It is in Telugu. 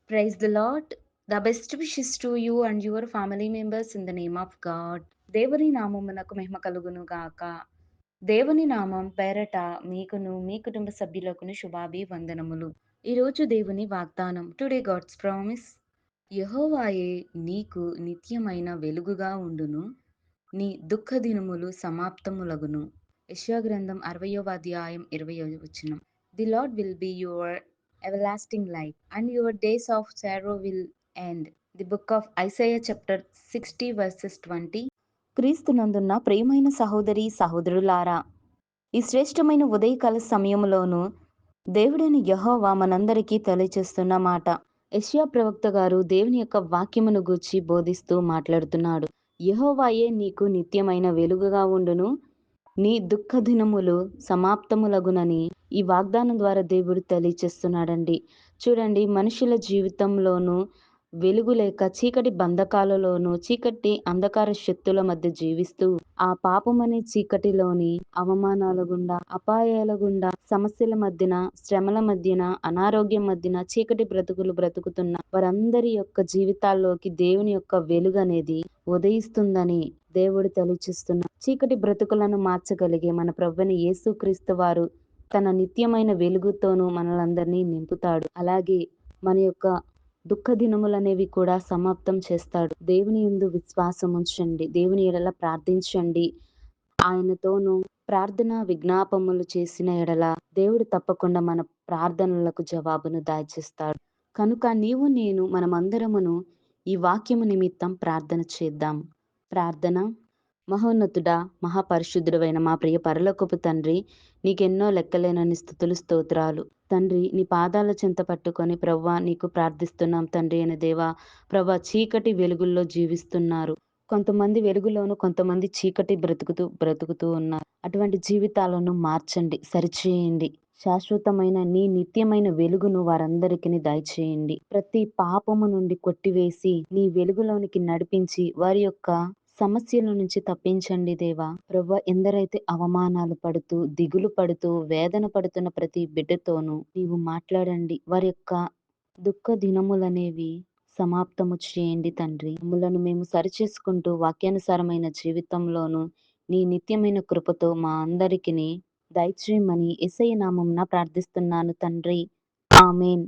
Praise the Lord. The best wishes to you and your family members in the name of God. దేవుని నామమునకు మహిమ కలుగును గాక. దేవుని నామం పేరట మీకును మీ కుటుంబ సభ్యులకును శుభాభివందనములు. ఈరోజు దేవుని వాగ్దానం. Today God's promise. యెహోవాయే నీకు నిత్యమైన వెలుగుగా ఉండును. నీ దుఃఖ దినములు సమాప్తములగును. యెషయా గ్రంథం 60వ అధ్యాయం 20వ వచనం. The Lord will be your everlasting light, and your days of sorrow will end. The book of Isaiah chapter 60 verses 20. క్రీస్తునందున్న ప్రియమైన సహోదరి సహోదరులారా, ఈ శ్రేష్టమైన ఉదయకాల సమయంలోనూ దేవుడైన యెహోవా మనందరికీ తెలియచేస్తున్న మాట. యెషయా ప్రవక్త గారు దేవుని యొక్క వాక్యమును గూర్చి బోధిస్తూ మాట్లాడుతున్నాడు. యెహోవాయే నీకు నిత్యమైన వెలుగుగా ఉండును, నీ దుఃఖ దినములు సమాప్తములగునని ఈ వాగ్దానం ద్వారా దేవుడు తెలియచేస్తున్నాడండి. చూడండి, మనుషుల జీవితంలోనూ వెలుగు లేక చీకటి బంధకాలలోనూ చీకటి అంధకార శక్తుల మధ్య జీవిస్తూ ఆ పాపమనే చీకటిలోని అవమానాల గుండా, అపాయాల గుండా, సమస్యల మధ్యన, శ్రమల మధ్యన, అనారోగ్యం మధ్యన చీకటి బ్రతుకులు బ్రతుకుతున్న వారందరి యొక్క జీవితాల్లోకి దేవుని యొక్క వెలుగు అనేది ఉదయిస్తుందని దేవుడు తెలియచేస్తున్నారు. చీకటి బ్రతుకులను మార్చగలిగే మన ప్రభువైన యేసుక్రీస్తు వారు తన నిత్యమైన వెలుగుతోనూ మనలందరినీ నింపుతాడు. అలాగే మన యొక్క దుఃఖ దినములనేవి కూడా సమాప్తం చేస్తాడు. దేవుని యందు విశ్వాసం ఉంచండి, దేవుని ఎడల ప్రార్థించండి. ఆయనతోనూ ప్రార్థన విజ్ఞాపములు చేసిన ఎడల దేవుడు తప్పకుండా మన ప్రార్థనలకు జవాబును దయచేస్తాడు. కనుక నీవు నేను మనమందరమును ఈ వాక్యము నిమిత్తం ప్రార్థన చేద్దాం. ప్రార్థన. మహోన్నతుడా, మహాపరిశుద్ధుడైన మా ప్రియ పరలోకపు తండ్రి, నీకెన్నో లెక్కలేనన్ని స్తుతులు స్తోత్రాలు తండ్రి. నీ పాదాల చెంత పట్టుకొని ప్రవ్వా నీకు ప్రార్థిస్తున్నాం తండ్రి అయిన దేవా. ప్రవ్వా, చీకటి వెలుగుల్లో జీవిస్తున్నారు కొంతమంది, వెలుగులోను కొంతమంది చీకటి బ్రతుకుతూ ఉన్నారు. అటువంటి జీవితాలను మార్చండి, సరిచేయండి. శాశ్వతమైన నీ నిత్యమైన వెలుగును వారందరికీ దయచేయండి. ప్రతి పాపము నుండి కొట్టివేసి నీ వెలుగులోనికి నడిపించి వారి యొక్క సమస్యల నుంచి తప్పించండి దేవా. ప్రభువా, ఎందరైతే అవమానాలు పడుతూ, దిగులు పడుతూ, వేదన పడుతున్న ప్రతి బిడ్డతోనూ నీవు మాట్లాడండి. వారి యొక్క దుఃఖ దినములనేవి సమాప్తము చేయండి తండ్రి. మమ్ములను మేము సరిచేసుకుంటూ వాక్యానుసారమైన జీవితంలోనూ నీ నిత్యమైన కృపతో మా అందరికీ దయచేయమని యేసయ్య నామమున ప్రార్థిస్తున్నాను తండ్రి. ఆమేన్.